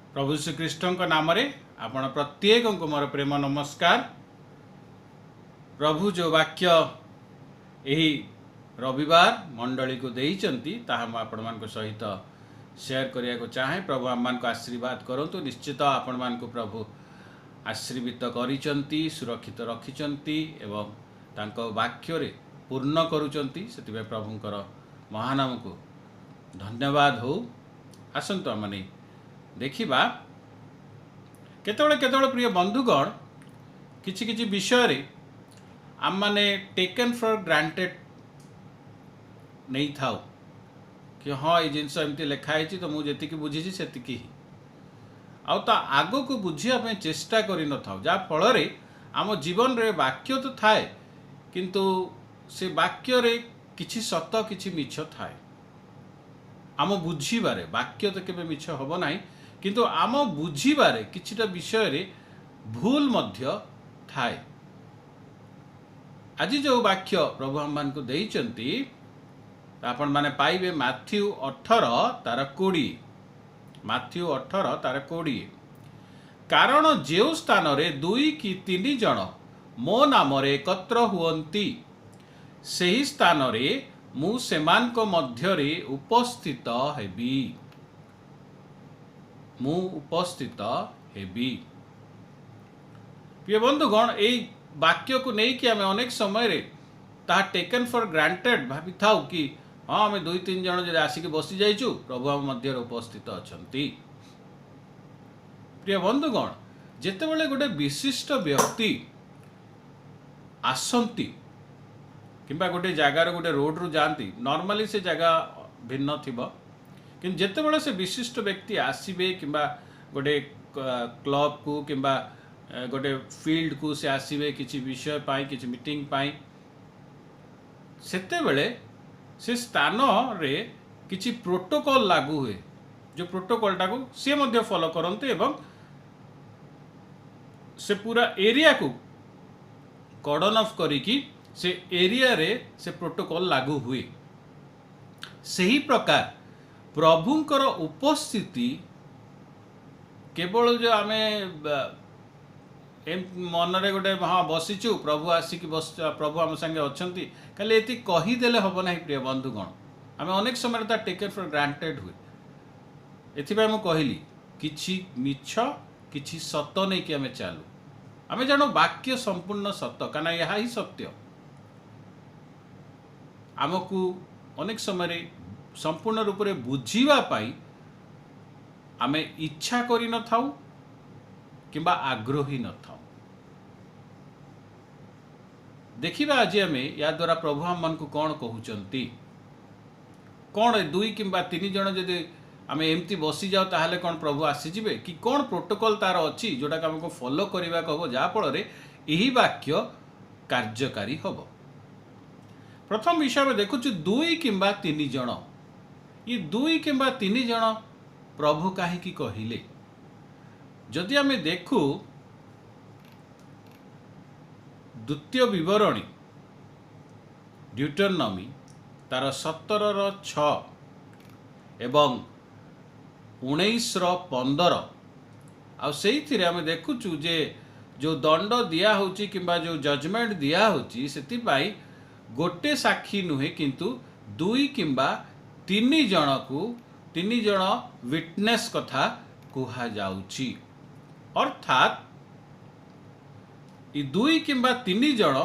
प्रभु श्रीकृष्ण नाम आपण प्रत्येक को मोर प्रेम नमस्कार। प्रभु जो वाक्य यही रविवार मंडली को देइचंती ताहा म आपण मान सहित शेयर करिया को चाहे। प्रभु आम मान को आशीर्वाद करंतु। निश्चित आपण मान को प्रभु आशीर्वित करिचंती, सुरक्षित रखिचंती एवं तांको वाक्य रे पूर्ण करूचंती। सेतिबे प्रभुंकर महानाम को धन्यवाद हो। आसंतु आमने देखिबा केतବେଳେ केतବେଳେ प्रिय बंधुगण किछि किछि विषय रे आम माने टेकन फॉर ग्रांटेड नहीं थाउ कि हाँ ये जिनस एमती लिखाई तो मुझे जी बुझी से आउ आग को बुझापी चेष्टा कर जहाँ फल आम जीवन रे वाक्य तो थाए किंतु से वाक्य रे किछि सत किछि मिछ थाए। आम बुझीबारे वाक्य तो केबे मिछ हबो नाही किंतु आम बुझीबारे किछिटा विषय रे भूल मध्य थाए। आज जो वाक्य प्रभु हम मान को देइचंती आपण माने पाइबे मैथ्यू 18 तार 20। मैथ्यू 18 तार 20। कारण जो स्थान रे 2 कि 3 जन मो नाम रे एकत्र हुअंती सही स्थान रे मु सेमानक मध्य रे उपस्थित हेबी। मु उपस्थित हेबी। प्रिय बंधुगण ए वाक्य को नहीं कि आम अनेक समय रे ता टेकन फॉर ग्रांटेड भाभी थाउ कि हाँ आम 2-3 जन जब आसिक बसी जाइचु प्रभु आम मध्य उपस्थित अछंती। प्रिय बंधुगण जेतेबेले गोटे विशिष्ट व्यक्ति आसंती किंबा गोटे जगार गोटे रोड रु जाती नॉर्मली से जगह भिन्न थिबो किंतु जेतेबेले से विशिष्ट व्यक्ति आसीबे किंबा गोटे क्लब को किंबा गोटे फील्ड को से आसीबे किछि विषय पाई किछि मीटिंग पाई सेतेबेले से स्थान रे किछि प्रोटोकॉल लागू हुए जो प्रोटोकॉल टाको से मध्य फॉलो करते एवं से पूरा एरिया को कॉर्डन ऑफ करिकी से एरिया रे से प्रोटोकॉल लागू हुए। सही प्रकार प्रभुंकर उपस्थिति केवल जो आमे मन रे गोटे हाँ बसीचु प्रभु आसिक बस प्रभु आम संगे अच्छी खाली ये कहीदेले हम ना। प्रिय बंधुगण आम अनेक समय ता टेकन फॉर ग्रांटेड हुए। एथिपाई मु कहली किछि मिछ किछि सत नहीं कि आमे चालू आमे जानो वाक्य संपूर्ण सत काना यह ही सत्य। आमको अनेक समय संपूर्ण रूप से बुझीवा पाई आमे इच्छा करि न थाउ किंबा आग्रही न थाउ। देखिबा आज आमे या द्वारा प्रभु हम मन को कौन कहउचंती कौन 2 किंबा 3 जन जदि आमे एमती बसी जाओ ताहले कौन प्रभु आसी जिबे कि कौन प्रोटोकॉल तार अछि जोटा हमको फॉलो करबा कहबो जहाँ फल रे एही वाक्य कार्यकारी हबो। प्रथम विषय में देखुछु 2 किंबा 3 जन ये 2 किंबा 3 जन प्रभु काहे कहिले जदि आमे देखु द्वितीय विवरणी ड्यूटरनमी तार 17:6 एवं 19:15 आ सेइथिरे आमे देखुछु जे जो दंड दिया होची किंबा जो जजमेंट दिया होची सेति पाई गोटे साक्षी नुहे किंतु 2 किंबा 3 जन को 3 जन विटनेस कथा कुहा जाउची। अर्थात ये 2 किंबा 3 जन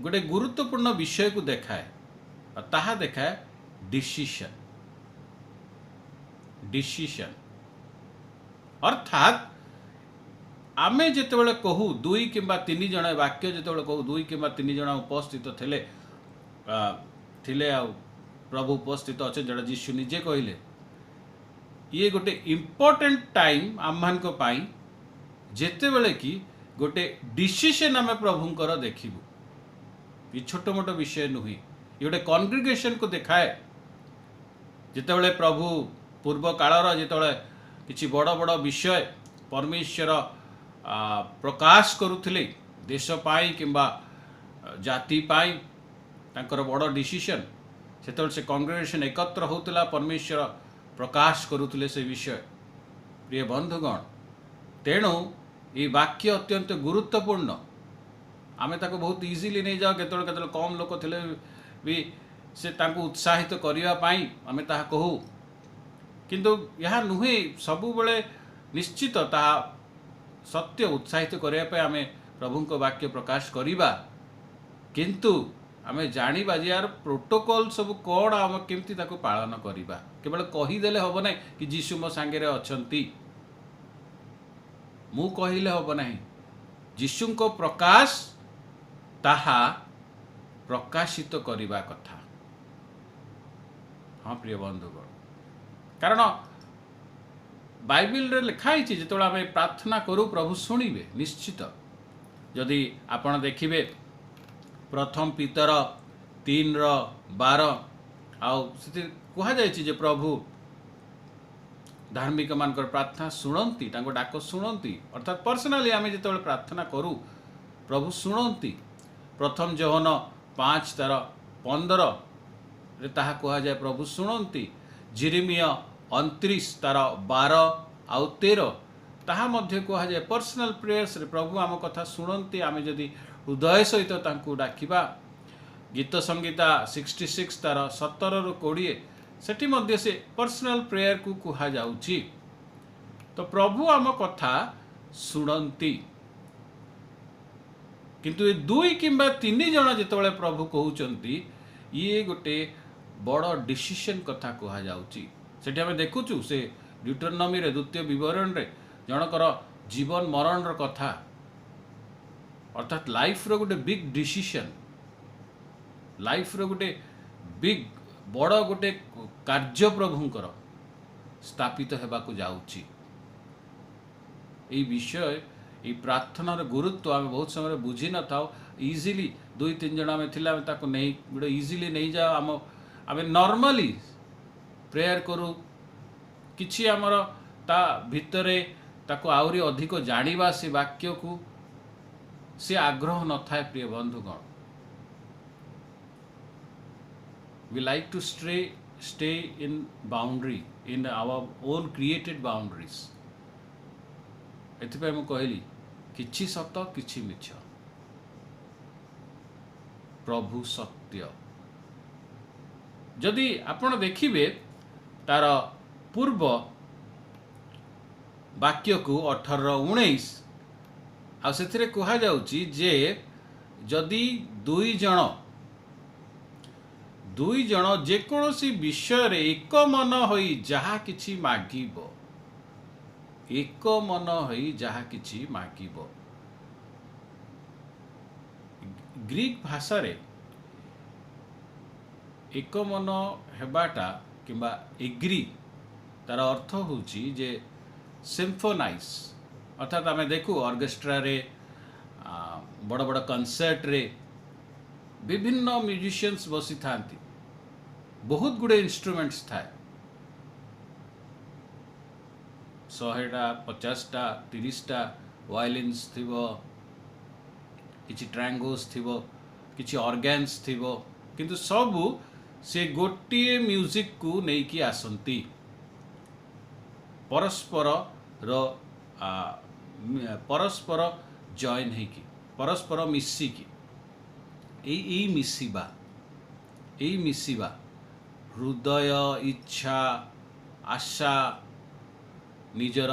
गोटे गुरुत्वपूर्ण विषय को देखाए और ताहा देखाए डिसीजन। डिसीजन अर्थात आमे जेतेबेले कहू 2 किंबा 3 जन वाक्य जेतेबेले कहू 2 किंबा 3 जन उपस्थित थिले थिले आ प्रभु उपस्थित अच्छे जोड़ा जीशु निजे कहले ये गोटे इम्पोर्टेंट टाइम आम मान को पाई जेतेबेले कि गोटे डिसीजन आमे प्रभुंकर देखिबू। ये छोट मोट विषय नुही ये गोटे कॉन्ग्रिगेशन को देखाए जेतेबेले प्रभु पूर्व कालर जेतेबेले किछि बड़ बड़ विषय परमेश्वर प्रकाश करुथिले देश पाई किंबा जाति पाई तांकर बड़ डिसीजन सेतेबेले से कांग्रेगेशन एकत्र होतला परमेश्वर प्रकाश करुथिले से विषय प्रिय बंधुगण तेणु ये वाक्य अत्यंत गुरुत्वपूर्ण आमे ताको बहुत इजीली नहीं जाओ केतल कम लोक थिले भी से तांको उत्साहित करिया पाई आमे ताहा कहू किंतु यह नुहे सबु बेले निश्चित ताहा सत्य उत्साहित करिया पे आमे प्रभु को वाक्य प्रकाश करिबा किंतु आमे जानिबा जे यार प्रोटोकॉल सब कोड आम केमती ताको पालन करिबा केवल कही देले हबो नै कि जीशु मो संगे रे अछंती मु कहिले हबो नाही जीशु को प्रकाश ताहा प्रकाशित करिबा कथा। हाँ प्रिय बंधुगण कारण बाइबल रे लिखाई जो आम प्रार्थना करूँ प्रभु शुणिबे निश्चित जदि आपण देखिबे प्रथम पीतर 3:12 आउ कहा जाए प्रभु धार्मिक मान प्रार्थना शुणती डाक शुणती अर्थात पर्सनाली आम जो प्रार्थना करूँ प्रभु शुणती। प्रथम जोहन 5:15 रे ताहा कहा जाए प्रभु शुणती। जिरिमिया 29 तार 12 आउ 13 ताहा मध्य कहा जाए पर्सनल प्रेयर्स रे प्रभु आम कथा शुणती आम जदि हृदय सहित तांकु डाकिबा। गीत संगीता 66 तार 17-20 सेठी मध्य से पर्सनल प्रेयर को कहा जाउची। तो प्रभु आम कथा शुणती किंतु ये 2 किंबा 3 जन जितेबाला प्रभु कहउचंती ये गोटे बड़ डिसीजन कथा कहा जाउची। सेठी आम देखुचु से ड्यूटरनमी रे द्वितीय विवरण रे जनकर जीवन मरण र कथा अर्थात लाइफ रो गोटे बिग डिसीजन लाइफ रो गोटे बिग बड़ गोटे कार्य प्रभुंकर स्थापित हेबाकु जाउची। एई विषय ये प्रार्थनार गुरुत्व आम बहुत समय बुझी न था इजिली 2-3 जन आम थिला आम ताको नहीं गोटे इजिली नहीं जा आम नॉर्मली प्रेयर करूँ किछि आमर ता भितरे ताको आउरी अधिक जानिबा से वाक्य को से आग्रह न थाए। प्रिय बंधुगण we like to stay in boundary in our own created boundaries। एथिपाई मु कहली किछि सत किछि मिछ प्रभु सत्य। जदि आपण देखिबे तार पूर्व वाक्य को 18-19 आ सेथिरे कहा जाउची जे जदि 2 जन जेकोसी विषय रे एक मन होई जहा किछि मागिबो एक मन होई जहा किछि मागिबो। ग्रीक भाषा रे एक मन हेबाटा किंबा एग्री तार अर्थ होची जे सिम्फोनाइज अर्थात आम देखू ऑर्केस्ट्रा रे बड़ बड़ कनसर्ट रे विभिन्न म्यूजिशियंस बसी थांती बहुत गुड़े इंस्ट्रूमेंट्स थाए 100टा 50टा 30टा वायलिन्स थिबो किछि ट्रांगोस थिबो किछि ऑर्गन्स थिबो किंतु सबु से गोटिए म्यूजिक को नहीं कि आसंती परस्पर रो परस्पर जॉइन है कि परस्पर मिसिकी एई मिसिबा हृदय इच्छा आशा निजर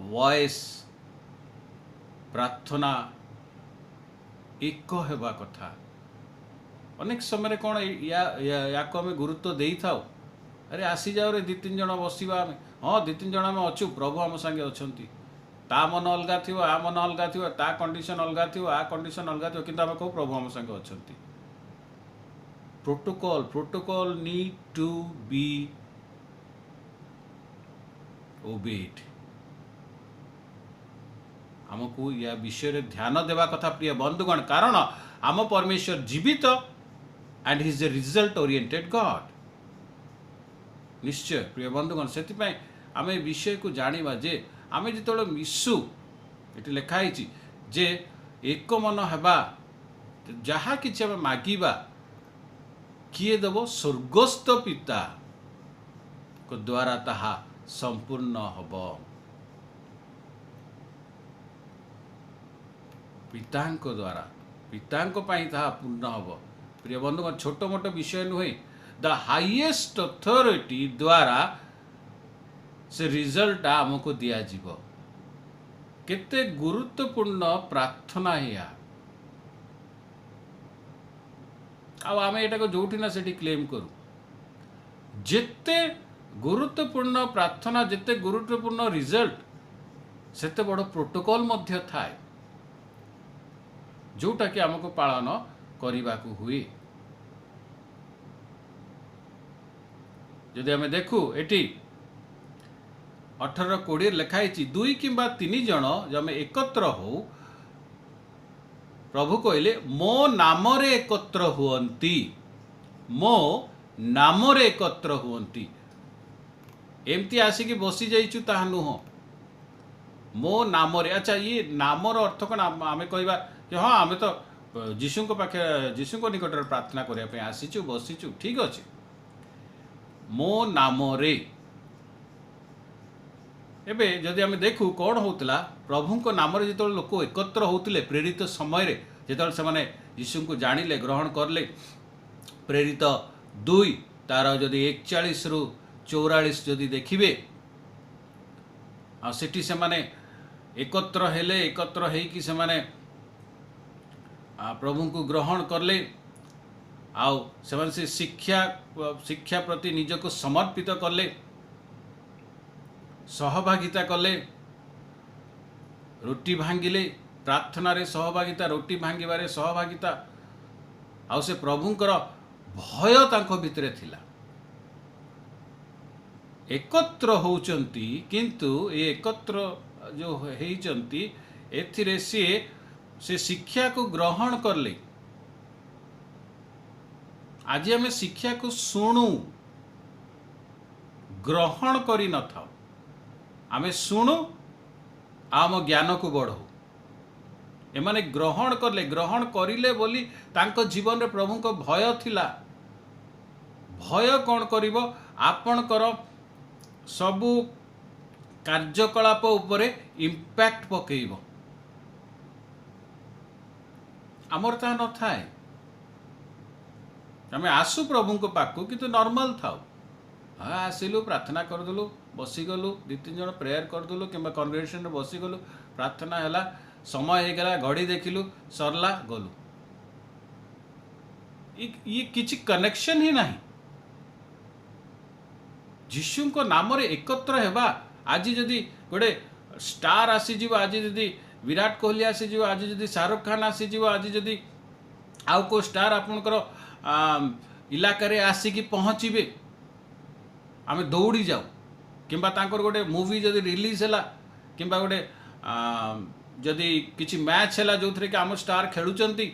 वॉइस प्रार्थना एक हेबा कथा। अनेक समय कौन या को आम गुरुत्व दे था अरे आसी जाओ रे 2-3 जन बसवा आम हाँ 2-3 जन आम अच्छु प्रभु आम संगे अच्छा ता मन अलगा थी आ मन अलगा थी ता कंडीशन अलगा थी आ कंडीशन अलगा थी किंतु आम कहू प्रभु आम संगे अच्छा। Protocol need to be obeyed. आमको या विषय ध्यान देवा कथा प्रिय बंधुगण कारण आम परमेश्वर जीवित and he is a result oriented God. निश्चय प्रिय बंधुगण से आम विषय को जानिबा जे आम जो मिशु ये लिखाई जे एक मन हेबा जहा कि आम मागिबा किए देव स्वर्गस्थ पिता को द्वारा ताहा संपूर्ण हब। पितांको द्वारा पितांको पाई ताहा पूर्ण हब। प्रिय बंधु, छोट मोट विषय नुहे, द हाईएस्ट अथॉरिटी द्वारा से रिजल्ट आमको दिया जीवो। केते गुरुत्वपूर्ण प्रार्थना या आम एटा को जोठी ना सेठी क्लेम करू। जेते गुरुत्वपूर्ण प्रार्थना, जेते गुरुत्वपूर्ण रिजल्ट, सेते बड़ प्रोटोकॉल मध्य थाए जोटा कि आमको पालन करने को हुए। जदि आम देखू एटी 18:20 लिखाई 2 किंबा 3 जन जब एकत्र हो, प्रभु कहले मो नाम रे एकत्र हुअंती, मो नाम रे एकत्र हुअंती। एमती आसिकी बसी जाइचु ताहा नुह, मो नाम रे। अच्छा, ये नामर अर्थ कौन? आम कहवा कि हाँ आम तो जीशु पाखे जीशु निकट प्रार्थना करने आसीचु बसीचु, ठीक अच्छे। मो नाम रे एबे जदि आम देखू कौन होतला, प्रभु को नाम रे जो लोक एकत्र होते प्रेरित समय रे, जो से यीशु को जानिले ग्रहण करले, प्रेरित 2 तार जदि 41 रु 44 जदि देखिए, सेठी से माने एकत्र हेले, एकत्र हेकि से माने प्रभु को ग्रहण करले, आउ से शिक्षा प्रति निजको समर्पित करले, सहभागिता कले, रोटी भांगिले, प्रार्थना रे सहभागिता, रोटी भांगिबारे सहभागिता, आउ से प्रभुंकर भय तांको भितरे थिला। एकत्र होउचंती, किंतु ये एकत्र जो हेइचंती एथिरे से शिक्षा को ग्रहण करले। आज आम शिक्षा को शुणु, ग्रहण करी न थाओ। आमे शुणु, आम ज्ञान को बढ़ो। एमाने ग्रहण करले, ग्रहण करिले बोली तांको जीवन रे प्रभु को भय थिला। भय कौन करिवो? आपणकर सबु कार्यकलाप उपरे इम्पैक्ट पकेइबो। आमर ता न थाए, आमे आसु प्रभु को पाखु किंतु नॉर्मल थाउ। हाँ आसिलु, प्रार्थना करदेलु, बसीगलु, 2-3 जन प्रेयर करदेलु कि कन्ग्रेगेशन में बसीगलु, प्रार्थना है, समय हो गला, घड़ी देखिलु, सरला, गलु। ये किछि कनेक्शन ही नहीं। जीशु को नाम रे एकत्र हेबा। आज जदि गोटे स्टार आसीज, आज जदि विराट कोहली आसीज, आज जदि शाहरुख खान आसीज, आज जदि आउ को स्टार आपणकर इलाका रे आसिकी पहुँचे, आम दौड़ी जाऊ। किंबा तांकर गोटे मूवी जदि रिलीज है, किंबा गोटे जदि किछि मैच है जो थे कि आम स्टार खेलुचंती,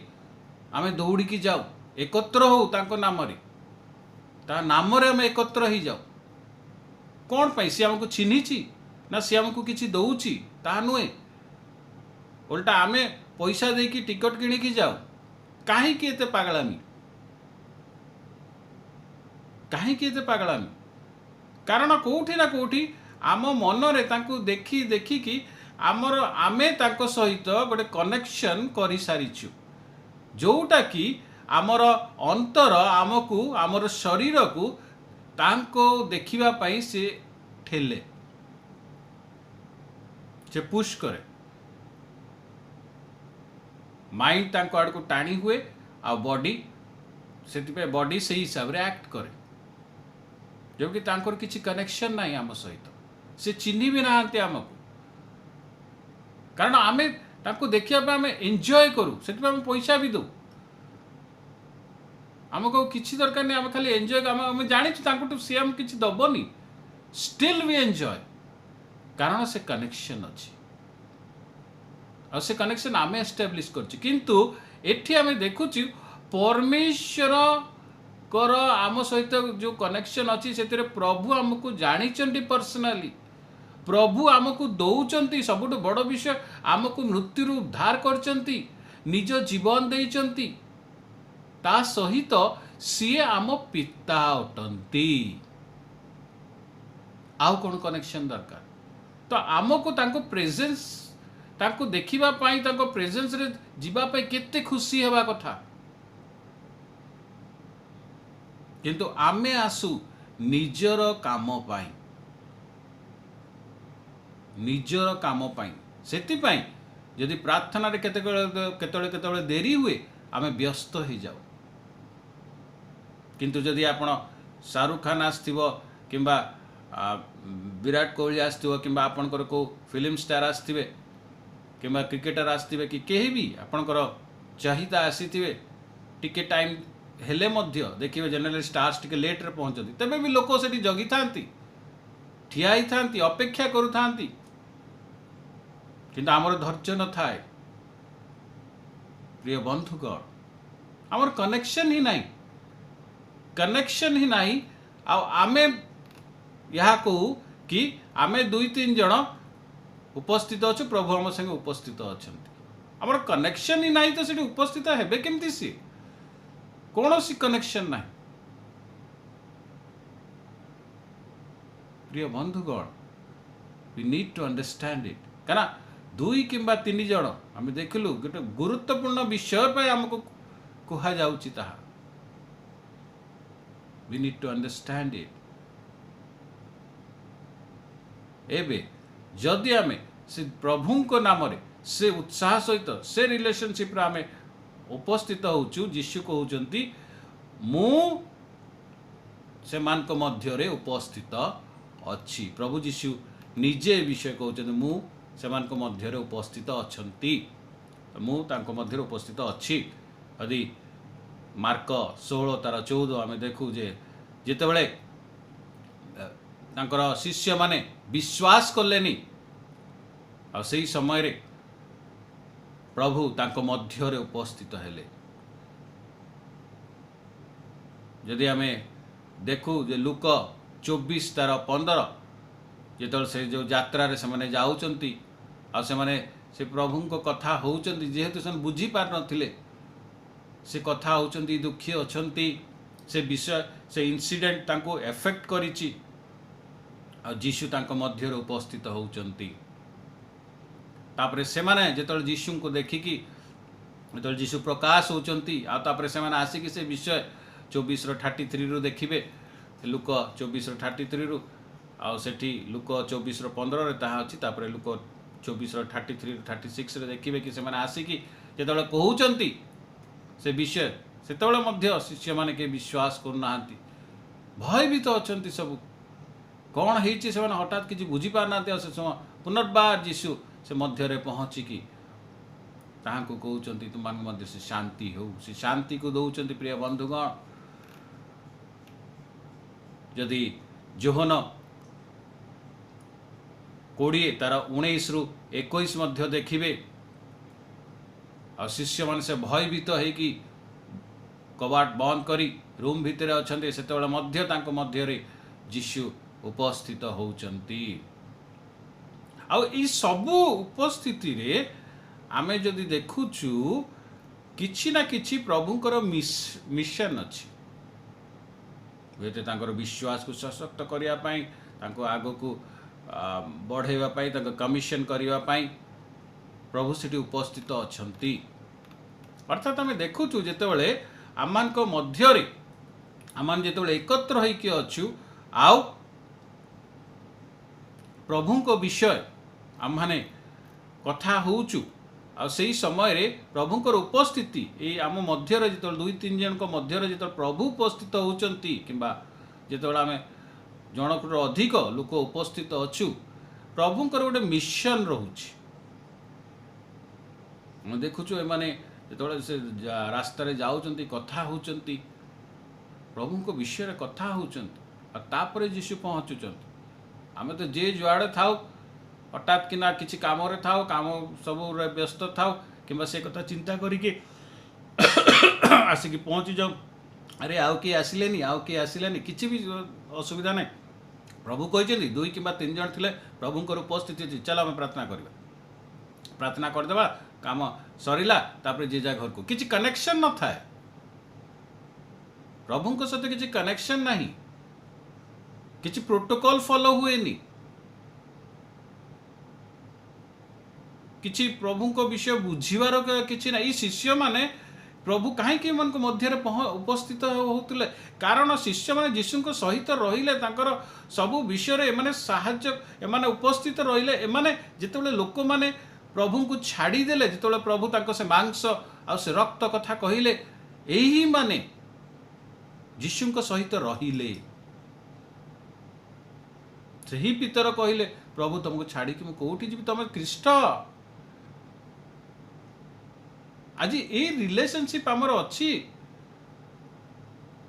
आम दौड़ी की जाऊ, एकत्र हो तांको नाम रे, ता नाम रे आम एकत्र ही जाऊ। कौन पाई? सी आमको चिन्हिची ना सी आमको किछि दउची? ता नुहे। उल्टा आमे पैसा देकी टिकट किणिकी जाऊ। काहे कि एते पागलामी? काहे कि एते पागलामी? कारण कोठी ना कोठी आम मन रे तांको देखी देखी कि आमर आमे तांको सहित गोटे कनेक्शन करि सारिछु, जोटा कि आमर अंतर आमको आमर शरीर को तांको देखिबा पाई से ठेले, से पुश करे। माइंड तांको आड़ को टाणी हुए, आ बॉडी से बॉडी से हिसाब रे एक्ट करे, जो कि तांकर किसी कनेक्शन नहीं आम सहित। से चिन्ह भी नहांती आमको, कारण आमे तांको देखिया पे आमे एंजॉय करू, सेति आमे पैसा भी दो। आमको किसी दरकार नहीं, आम खाली एंजॉय। आम जानी तांको सी आम किसी दबनी, स्टिल वी एंजॉय, कारण से कनेक्शन अच्छी, और से कनेक्शन आमे एस्टाब्लिश करछि। किंतु एठी आमे देखुछि परमेश्वर कर आम सहित जो कनेक्शन अच्छी से प्रभु आमको जानी पर्सनाली, प्रभु आमको दौरान सबुठ बड़ विषय आमको मृत्यु उद्धार करचंती, निज जीवन देइचंती, ता सहित सी आम पिता अटंती। आउ कौन कनेक्शन दरकार। तो आमको तांको प्रेजेंस तांको देखिबा पाई तांको प्रेजेंस रे जीवा पाई केते खुशी हेबा कथा, किंतु आमे आसु निजर काम पाई, निजर काम पाई। सेति पाई यदि प्रार्थना रे केतळे देरी हुए आमे व्यस्त हो जाऊ। किंतु यदि आपण शाहरुख खान आसथिबो किंबा विराट कोहली आसथिबो किंबा आपणकर को फिल्म स्टार आसथिबे किंबा क्रिकेटर आसथिबे कि केही भी आपणकर चाहिदा आसीथिबे, टिके टाइम हेले मध्य देखिबे जनरली स्टार्स टिके लेट रे पहुंचती, तबे भी लोक सेठी जगी थांती, ठिया ही थांती, अपेक्षा करू थांती, किंतु आमर धैर्य न थाए। प्रिय बंधुगण, आमर कनेक्शन ही नहीं, कनेक्शन ही नहीं। आमे यह कहू कि आमे 2-3 जन उपस्थित अच्छु, प्रभु आम संगे उपस्थित अच्छा, आमर कनेक्शन ही नहीं, तो सेठी उपस्थित हेबे केमती? सी कौन सी कनेक्शन नहीं। प्रिय बंधुगण, we need to understand it. कहना 2 किंबा 3 जन आम देखलु गोटे गुरुत्वपूर्ण विषय पे आमको कहा जाउची ताहा, we need to understand it. एबे जदि आमे से प्रभु को नाम रे से उत्साह सहित से रिलेशनशिप रे आमे उपस्थित होचु, यीशु कहउचंती मु से मान को मध्य रे उपस्थित अच्छी। प्रभु यीशु निजे विषय कहउचंती मु से मान को मध्य रे उपस्थित अछंती, मु तांको मध्य रे उपस्थित अच्छी। यदि मार्क 16:14 आमे देखु जे जेतेबेले तांकर शिष्य माने विश्वास कलेनी आ सेही समय रे प्रभु तांको मध्य रे उपस्थित हेले। यदि आमे देखु जे लूक 24:15 जेतल से जो यात्रा रे से माने जाउचंती आ से माने से प्रभु को कथा होउचंती, जेहेतु से बुझी पार नथिले से कथा होउचंती, दुखी अछंती, से विषय से इंसिडेंट तांको एफेक्ट करिची आ यीशु तांको मध्य रे उपस्थित होउचंती। तापरे से माने जेतल यीशु को देखिकी जेतल यीशु प्रकाश होउचंती आ तापरे से माने आसी कि से विषय 24:33 रु देखिबे, लूक 24:33 रु आ सेठी लूक 24:15 रे ताहा अछि। तापरे लूक 24:33-36 रे देखिबे कि से माने आसी कि जेतल कहउचंती से विषय, सेतबेले मध्य शिष्य माने के विश्वास करू नाहंती, भयभीत अछंती। सब कौन हेछि से माने हठात किछि बुझी पार नाते, से समय पुनर्बार यीशु से मध्य रे पहुंची कि ताहां को कहउचंती तुम मान मध्य से शांति हो, से शांति को दउचंती। प्रिय बंधुगण, यदि जोहन 20:19 रु 21 मध्य देखिबे आ शिष्य मान से भयभीत है कि कबाट बंद करी रूम भितर अछंती, सेतेबेले मध्य तांको मध्य रे यीशु उपस्थित होउचंती। आ ई सबु उपस्थिति रे आमे जदि देखुछु किछि ना किछि प्रभुंकर मिशन अछि, वेते तांकर विश्वास को सशक्त करिया पाई, तांको आगो को बढ़ेवा पाई, तांको कमिशन करिवा पाई प्रभु सेठी उपस्थित अछंती। अर्थात आमे देखुछु जेतेबेले आमान को मध्य रे आमान जेतेबेले एकत्र होई कि अछु आउ प्रभु को विषय आम माने कथा होउछु आ सेही समय रे प्रभुंकर उपस्थिति ए आम मध्य रे जेतेबेले 2-3 जन को मध्य रे जेतेबेले प्रभु उपस्थित होउचंती किंबा जेतेबेले आमे जनकर अधिक लोक उपस्थित अछु, प्रभुंकर गोटे मिशन रहुछि। हम देखुछु ए माने जेतेबेले से रास्ता रे जाउचंती, कथा होउचंती, प्रभु को विषय रे कथा होउचंती आ तापरे यीशु पहुंचुचंती। आमे तो जे जुआड़े थाउ हठात कि ना किछि काम रे थाउ, काम सब रे व्यस्त थाउ किंबा से कथा चिंता करिके आसिक पहुंची जाऊ, अरे आउ के आसिलेनी, आउ के आसिलेनी, किछि भी असुविधा नहीं। प्रभु कहते 2 किंबा 3 जन थिले प्रभुंकर उपस्थिति अछि, चल आम प्रार्थना करबा, प्रार्थना करदेबा, काम सरिला, तापर जे जा घर को किछि कनेक्शन न थाए, प्रभु को सहित किछि कनेक्शन नहीं। किसी प्रोटोकॉल फॉलो हुएनी, किसी प्रभु को विषय बुझीबार किसी ना। ये शिष्य माने प्रभु कहीं मन मध्य उपस्थित होते, कारण शिष्य मैंने जीशु को सहित रहिले, सबु विषय एमाने साहाय्य एमाने उपस्थित रहिले। एमाने जितेबाला लोक मैंने प्रभु को छाड़ीदेले, जिते प्रभु ताको से मांस आ से रक्त कथा कहले, यही माने जीशु को सहित रहिले। सही पितर कहले प्रभु तुमको छाड़ी कि कौटी जी तुम ख्रीष्ट। आज ये रिलेशनशिप आमर अच्छी,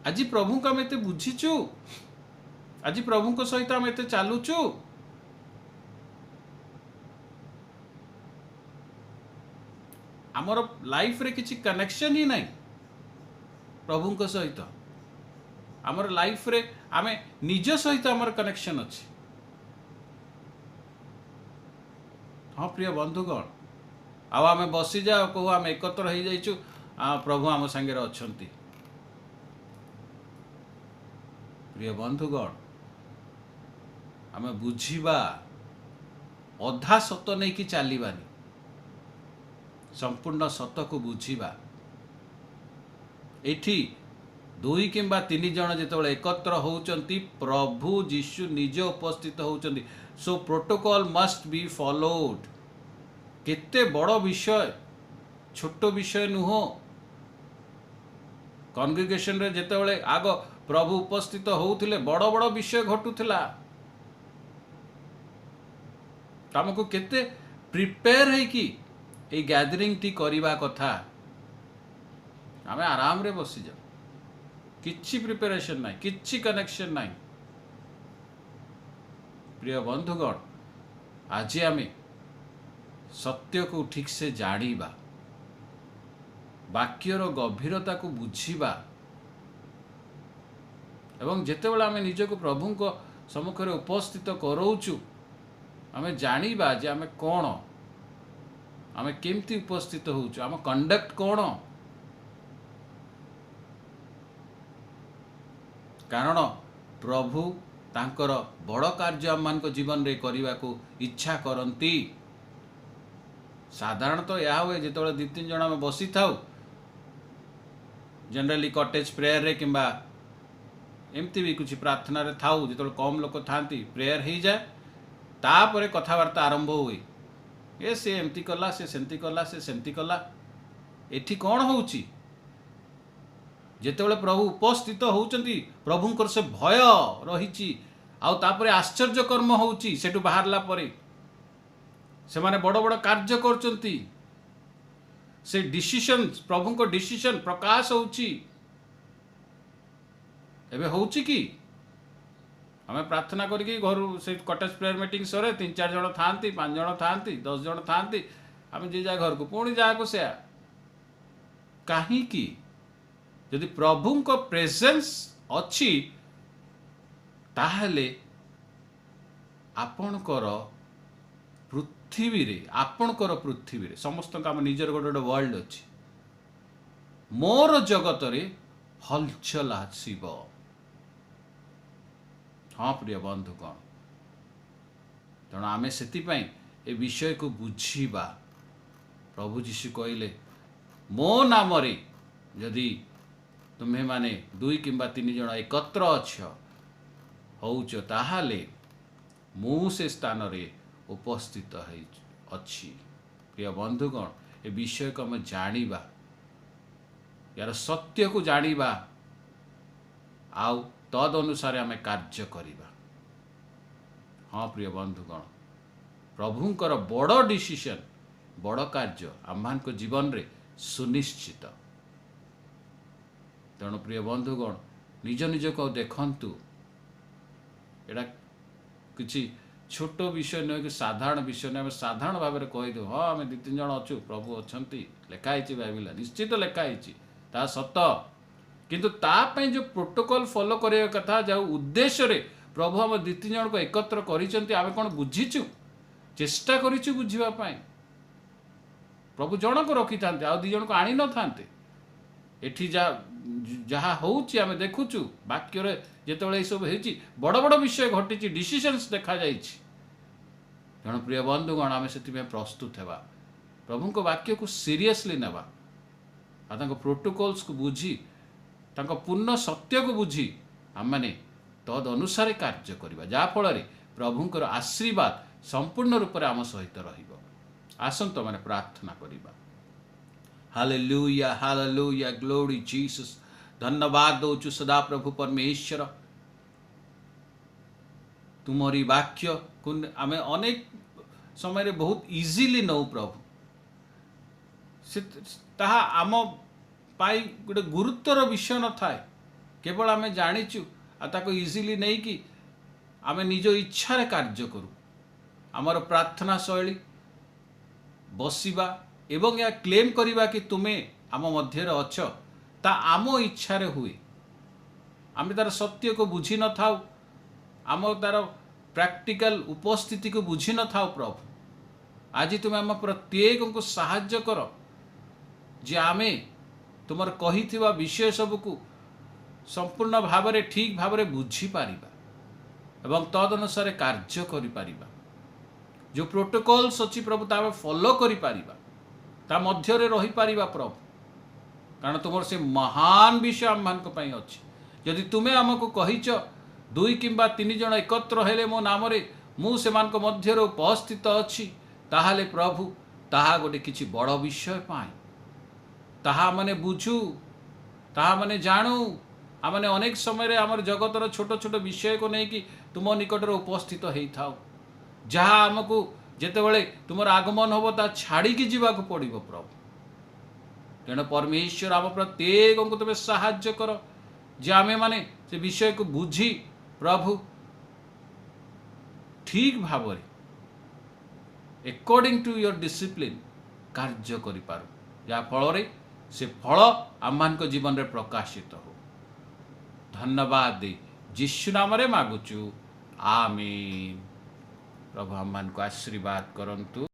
आज प्रभु को आम एते बुझीचु, आज प्रभु को सहित आम एते चालुचु। आमर लाइफ रे किसी कनेक्शन ही नहीं प्रभु को सहित। आमर लाइफ रे आमे निज सहित आमर कनेक्शन अच्छी। हाँ प्रिय बंधुगण, आउ आमे बसी जाओ कहू आम एकत्र हो जाइचु, प्रभु आम संगे अछंती। प्रिय बंधुगण, आमे बुझीबा, अधा सत नहीं कि चलीबानी, संपूर्ण सत को बुझीबा। एठी 2 किंबा 3 जन जितेबाला एकत्र होउचंती, प्रभु जीशु निज उपस्थित होउचंती। सो प्रोटोकॉल मस्ट बी फॉलोड। केते बड़ विषय, छोट विषय नुह। कॉन्ग्रिगेशन रे जेतेबाला आग प्रभु उपस्थित होउथिले, बड़ बड़ विषय घटुथिला। हमको केते प्रिपेयर है कि ए गैदरिंग टी करिबा कथा। आमे आराम रे बसी जा, किछि प्रिपरेशन नहीं, किछि कनेक्शन नहीं। प्रिय बंधुगण, आज आमे सत्य को ठीक से जानिबा, वाक्यर गभीरता को बुझीबा, एवं जेतेबेला आमे निजको प्रभु को सम्मुख रे उपस्थित करौचु, आमे जानिबा जे आमे कोन, आमे केमती उपस्थित होउचु, आम कंडक्ट कोन। कारण प्रभु तांकर बड़ कार्य आम मान जीवन रे करने को इच्छा करती। साधारणतः यह हुए जो 2-3 जन आम बसी था, जनरली कटेज प्रेयर रे किंबा एमती भी कुछ प्रार्थना रे थाउ, जो कम लोक था प्रेयर हो जाए, तापर कथबार्ता आरंभ हुए। ए से एमती कला, से सेमती कला, से सेमती कला। एठी कौन होउची? जेतेबेले प्रभु उपस्थित होउचंती, प्रभुंकर से भय रहिची, आउ तापरे आश्चर्य कर्म होउची। सेटु बाहरला परे से माने बड़ बड़ कार्य करचंती। से डिसीजन, प्रभु को डिसीजन प्रकाश होउची। एबे होउची कि हमें प्रार्थना करके घर से कटेज प्रेयर मीटिंग सरे 3-4 जन थांती, 5 जन थांती, 10 जन थांती, आम जे जा घर को पुणी जा को से कहीं की यदि प्रभु को प्रेजेंस अच्छी, ताहले आपणकर पृथ्वी रे, आपणकर पृथ्वी रे समस्त आम निजर गोटे वर्ल्ड अच्छी, मोर जगत रे हलचल आसीब। हाँ प्रिय बंधुगण, तेणु आमे सेतिपाई ए विषय को बुझीबा। प्रभु जीशु कहले, मो नाम रे यदि तुम्हें माने 2 किंबा 3 जन एकत्र होउच, ताहाले मु से स्थान रे उपस्थित अच्छी। प्रिय बंधुगण, ए विषय को आम जानिबा, यार सत्य को जानिबा, आउ तद अनुसार आम कार्य करिबा। हाँ प्रिय बंधुगण, प्रभुंकर बड़ डिसीजन, बड़ कार्य आम को जीवन रे सुनिश्चित। तेणु प्रिय बंधुगण, निज निज को देखंतु, एटा किछि छोट विषय नुहे कि साधारण विषय नहीं। साधारण भाव में कहीदे, हाँ आम 2-3 जन अच्छु, प्रभु अच्छा लेखाई बाइबल, निश्चित लेखाई ता सत, किंतु तापाई जो प्रोटोकॉल फॉलो करने कथा, जो उद्देश्य रे प्रभु आम 2-3 जन को एकत्र करिसेंती, आमे कोन बुझीचु, चेष्टा करिचु बुझीबा पाई। प्रभु जन को रखी था, आ 2 जन को आनी न थांते, एठी जहाँ होउची आमे देखुचु वाक्य रे जेतेबेले ए सब हेची बड़ बड़ विषय घटिची डिसिजन्स देखा जाइछि। तेणु प्रिय बंधुगण आमे सेतिमे प्रस्तुत हेबा प्रभु को वाक्य को सीरियसली नेबा आ तांको प्रोटोकॉल्स को बुझी तांको पूर्ण सत्य को बुझी आम माने तद अनुसार कार्य करिबा जा फल प्रभुंकर आशीर्वाद संपूर्ण रूप से आम सहित रहिबो। आसंत माने प्रार्थना करिबा। Hallelujah hallelujah glory Jesus. धन्यवाद दौचु सदा प्रभु परमेश्वर तुमरी वाक्य को आमे अनेक समय रे बहुत इजीली नौ प्रभु से ताहा आम पाई गोटे गुरुत्वर विषय न थाए केवल आमे जानिचु आ ताको इजीली नहीं कि आमे निज इच्छा रे कार्य करू। आमर प्रार्थना शैली बसिबा एवं या क्लेम करिबा कि तुमे आम मध्य अछ ता आम इच्छा रे हुए। आमे तार सत्य को बुझी न थाउ आम तार प्रैक्टिकल उपस्थिति को बुझी न थाउ प्रभु आज तुम आम प्रत्येक को साहाय्य कर जे आमे तुमर कहिथिबा विषय सब को संपूर्ण भाव रे ठीक भाव रे बुझी पारिबा एवं तद अनुसार कार्य करि पारिबा। जो प्रोटोकॉल्स अछि प्रभु ता फॉलो करि पारिबा ता मध्य रे रही पारिबा प्रभु कारण तुमर से महान विषय आम मान पई अछि। यदि तुमे हमको कहिच 2 किंबा 3 जन एकत्र हेले मो नाम रे मु से मान को मध्य रे उपस्थित अछि ताहाले प्रभु ताहा गोटे किछि बड़ विषय पाई ताहा माने बुझू ताहा माने जानू आमने अनेक समय रे आमर जगतर छोट छोट विषय को नहीं कि तुम निकट रे उपस्थित हेई थाओ जहाँ आमको जेतेबेले तुमर आगमन होबो ता छाड़ी की जीवा को पड़िबो प्रभु। तेणु परमेश्वर आम प्रत्येक को तुम साहाय्य कर जे आमे माने से विषय को बुझी प्रभु ठीक भाव रे अकॉर्डिंग टू योर डिसिप्लिन कार्य करि पारू जा फल रे से फल आम मान को जीवन रे प्रकाशित हो। धन्यवाद दे यीशु नाम रे मागुचु आमीन। प्रभु हम मान को आशीर्वाद करंतु।